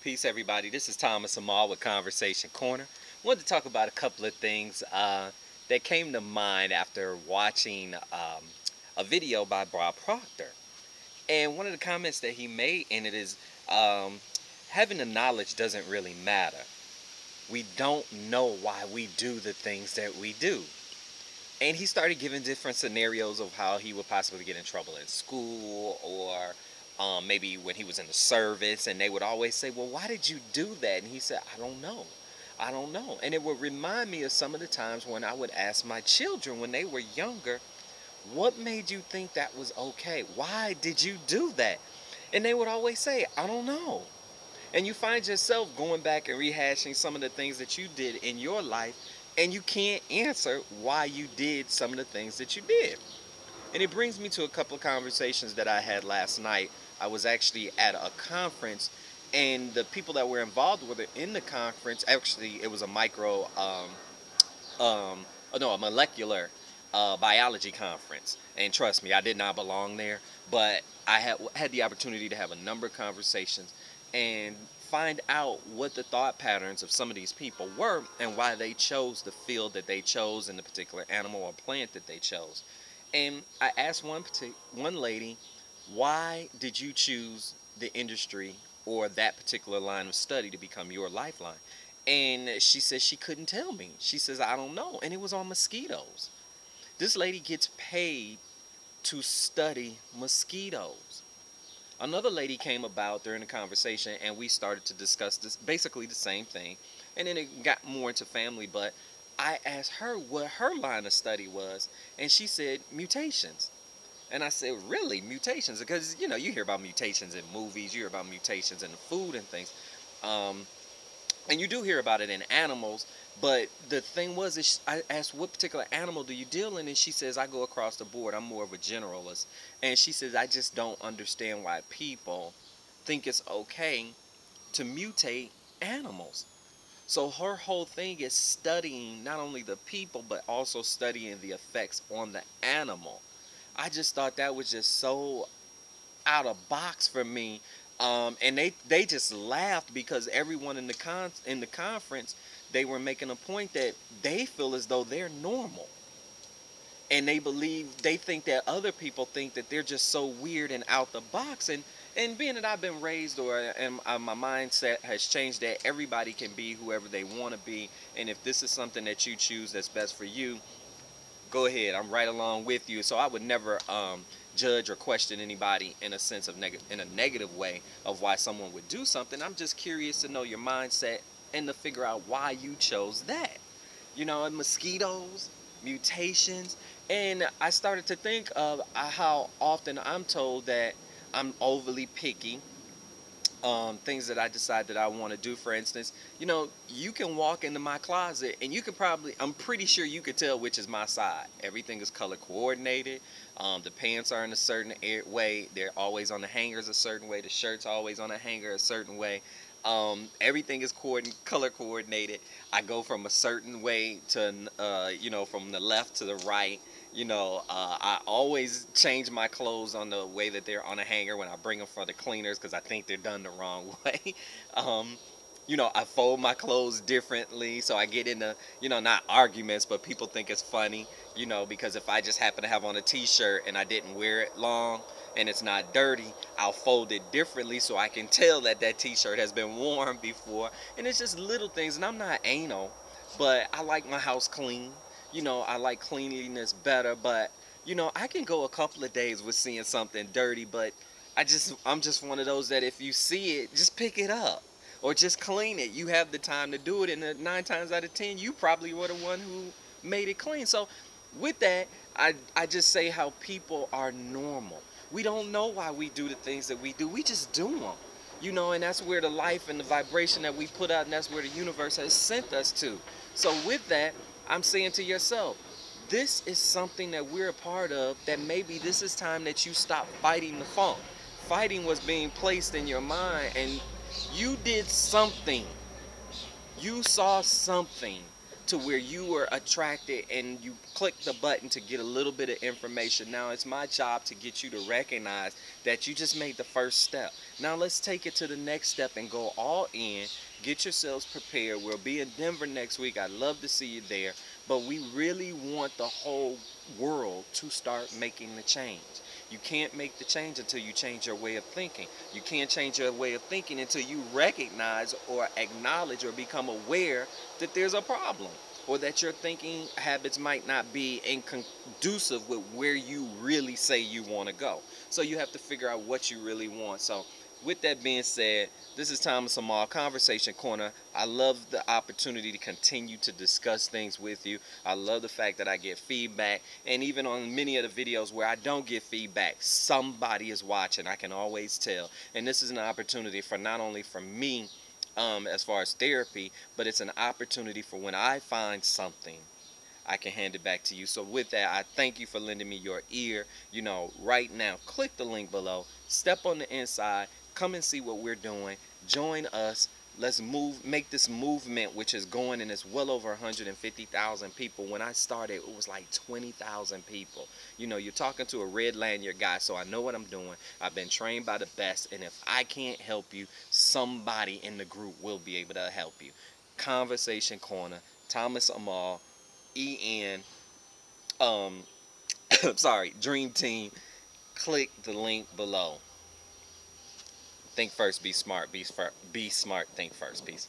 Peace, everybody. This is Thomas Amal with Conversation Corner. Wanted to talk about a couple of things that came to mind after watching a video by Bob Proctor. And one of the comments that he made in it is having the knowledge doesn't really matter. We don't know why we do the things that we do. And he started giving different scenarios of how he would possibly get in trouble in school or maybe when he was in the service, and they would always say, well, why did you do that? And he said, I don't know. I don't know. And it would remind me of some of the times when I would ask my children when they were younger, what made you think that was okay? Why did you do that? And they would always say, I don't know. And you find yourself going back and rehashing some of the things that you did in your life, and you can't answer why you did some of the things that you did. And it brings me to a couple of conversations that I had last night. I was actually at a conference, and the people that were involved with it in the conference, actually it was a a molecular biology conference. And trust me, I did not belong there, but I had the opportunity to have a number of conversations and find out what the thought patterns of some of these people were and why they chose the field that they chose and the particular animal or plant that they chose. And I asked one lady, why did you choose the industry or that particular line of study to become your lifeline? And she said she couldn't tell me. She says, I don't know. And it was on mosquitoes. This lady gets paid to study mosquitoes. Another lady came about during the conversation, and we started to discuss this, basically the same thing. And then it got more into family, but I asked her what her line of study was, and she said mutations. And I said, really, mutations? Because, you know, you hear about mutations in movies, you hear about mutations in the food and things. And you do hear about it in animals, but the thing was, I asked, what particular animal do you deal in? And she says, I go across the board. I'm more of a generalist. And she says, I just don't understand why people think it's okay to mutate animals. So her whole thing is studying not only the people, but also studying the effects on the animal. I just thought that was just so out of box for me. And they just laughed because everyone in the conference, they were making a point that they feel as though they're normal. And they think that other people think that they're just so weird and out the box. And being that I've been raised and my mindset has changed that everybody can be whoever they want to be. And if this is something that you choose that's best for you, go ahead. I'm right along with you. So I would never judge or question anybody in a sense of in a negative way of why someone would do something. I'm just curious to know your mindset and to figure out why you chose that. You know, mosquitoes, mutations, and I started to think of how often I'm told that I'm overly picky. Things that I decide that I want to do. For instance, you know, you can walk into my closet and you can I'm pretty sure you could tell which is my side. Everything is color coordinated. The pants are in a certain way. They're always on the hangers a certain way. The shirt's always on a hanger a certain way. Everything is color coordinated. I go from a certain way to, you know, from the left to the right. You know, I always change my clothes on the way that they're on a hanger when I bring them for the cleaners because I think they're done the wrong way. You know, I fold my clothes differently, so I get into, you know, not arguments, but people think it's funny, you know, because if I just happen to have on a t-shirt and I didn't wear it long and it's not dirty, I'll fold it differently so I can tell that that t-shirt has been worn before. And it's just little things, and I'm not anal, but I like my house clean. You know, I like cleanliness better, but, you know, I can go a couple of days with seeing something dirty, but I'm just one of those that if you see it, just pick it up or just clean it. You have the time to do it, and 9 times out of 10, you probably were the one who made it clean. So with that, I just say how people are normal. We don't know why we do the things that we do. We just do them. You know, and that's where the life and the vibration that we put out, and that's where the universe has sent us to. So with that, I'm saying to yourself, this is something that we're a part of, that maybe this is time that you stop fighting the funk. Fighting was being placed in your mind, and you did something. You saw something to where you were attracted and you clicked the button to get a little bit of information. Now it's my job to get you to recognize that you just made the first step. Now let's take it to the next step and go all in. Get yourselves prepared. We'll be in Denver next week. I'd love to see you there. But we really want the whole world to start making the change. You can't make the change until you change your way of thinking. You can't change your way of thinking until you recognize or acknowledge or become aware that there's a problem, or that your thinking habits might not be conducive with where you really say you want to go. So you have to figure out what you really want. So with that being said, this is Thomas Amal, Conversation Corner. I love the opportunity to continue to discuss things with you. I love the fact that I get feedback, and even on many of the videos where I don't get feedback, somebody is watching. I can always tell. And this is an opportunity for not only for me, as far as therapy, but it's an opportunity for when I find something, I can hand it back to you. So with that, I thank you for lending me your ear. You know, right now, click the link below, step on the inside, come and see what we're doing, join us. Let's make this movement, which is going, and it's well over 150,000 people. When I started, it was like 20,000 people. You know, you're talking to a Red Lanyard guy, so I know what I'm doing. I've been trained by the best, and if I can't help you, somebody in the group will be able to help you. Conversation Corner, Thomas Amal, EN, sorry, Dream Team. Click the link below. Think first, be smart. Be smart, think first. Peace.